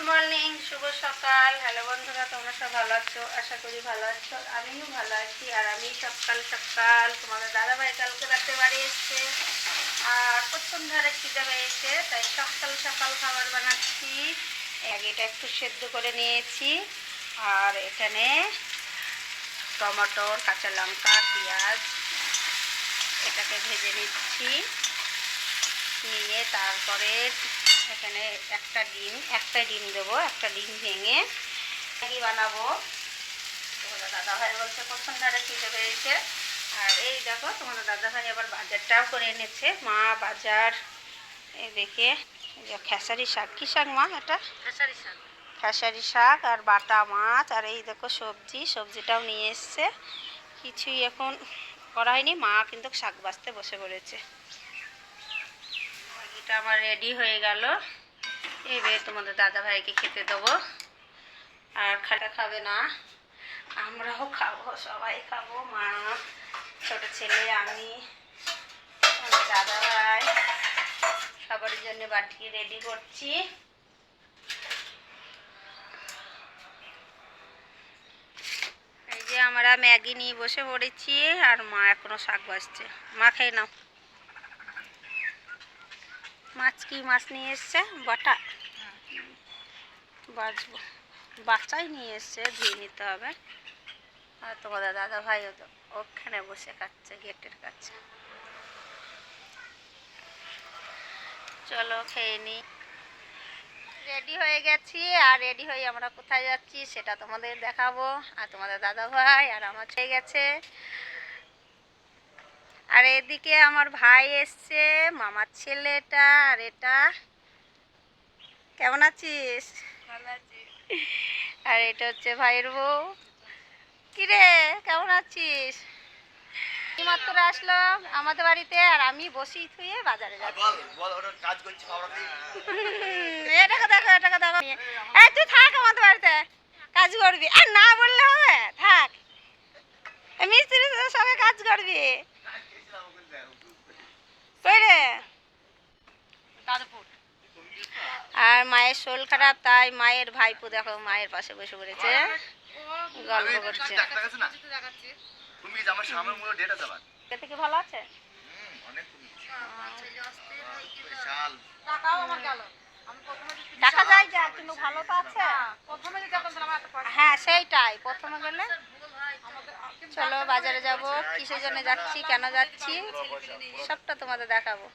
Morning, শুভ সকাল। Hello বন্ধুরা, তোমরা সব ভালো আছো? আশা করি ভালো আছো। আমিও ভালো আছি। আর আমি সকাল সকাল তোমাদের দাদাভাই কালকে রাতে বাড়ি এসছে আর প্রচণ্ড হারে খিদে পেয়েছে, তাই সকাল সকাল খাবার বানাচ্ছি। এটা একটু সেদ্ধ করে নিয়েছি আর এখানে টমেটোর, কাঁচা লঙ্কা, পেঁয়াজ এটাকে ভেজে নিচ্ছি। নিয়ে তারপরে এখানে একটা ডিম দেবো, একটা ডিম ভেঙে ম্যাগি বানাবো। তোমাদের দাদাভাই বলছে প্রচণ্ড হারে খিদে পেয়েছে। আর এই দেখো তোমাদের দাদাভাই আবার বাজারটাও করে এনেছে। মা বাজার এই দেখে খেসারি শাক, কী শাক মা এটা? খেসারি শাক আর বাটা মাছ। আর এই দেখো সবজিটাও নিয়ে এসছে। কিছুই এখন করা হয়নি, মা কিন্তু শাক বাছতে বসে পড়েছে। এটা আমার রেডি হয়ে গেল। এবার তোমাদের দাদাভাইকে খেতে দেবো। আর খাবে না, আমরাও খাবো, সবাই খাবো। মা, ছোট ছেলে, আমি, আমার দাদাভাই সবার জন্য বাটি রেডি করছি। এই যে আমরা ম্যাগি নিয়ে বসে পড়েছি আর মা এখনো শাক ভাজছে। মা খেয়ে নাও। মাছ নিয়ে এসছে, বাটা বাজবো। বাচ্চাই নিয়ে এসছে, ধুয়ে নিতে হবে। আর তোমাদের দাদাভাই ওখানে বসে খাচ্ছে গেটের কাছে। চলো খেয়ে নি। রেডি হয়ে গেছি আর রেডি হয়ে আমরা কোথায় যাচ্ছি সেটা তোমাদের দেখাবো। আর তোমাদের দাদাভাই আর আমার হয়ে গেছে। আর এদিকে আমার ভাই এসছে, মামার ছেলেটা। আর এটা কেমন আছিস? ভালো আছি। আর এটা হচ্ছে ভাইয়ের বউ। কিরে কেমন আছিস? মাত্র আসলো আমাদের বাড়িতে আর আমি বসি থুয়ে বাজারে যাচ্ছি। এটাকে দেখো এই তুই থাক আমাদের বাড়িতে, কাজ করবি। আর না বললে হবে? থাক, মিস্ত্রির সাথে সবাই কাজ করবি। আর মায়ের শরীর খারাপ, তাই মায়ের ভাইপো দেখো মায়ের পাশে বসে পড়েছে, গল্প করছে। থেকে ভালো আছে? দেখা যায় যা, কিন্তু ভালো তো আছে। হ্যাঁ সেইটাই, প্রথমে গেলে। চলো বাজারে যাব, কিসের জন্য যাচ্ছি, কেন যাচ্ছি সবটা তোমাদের দেখাবো।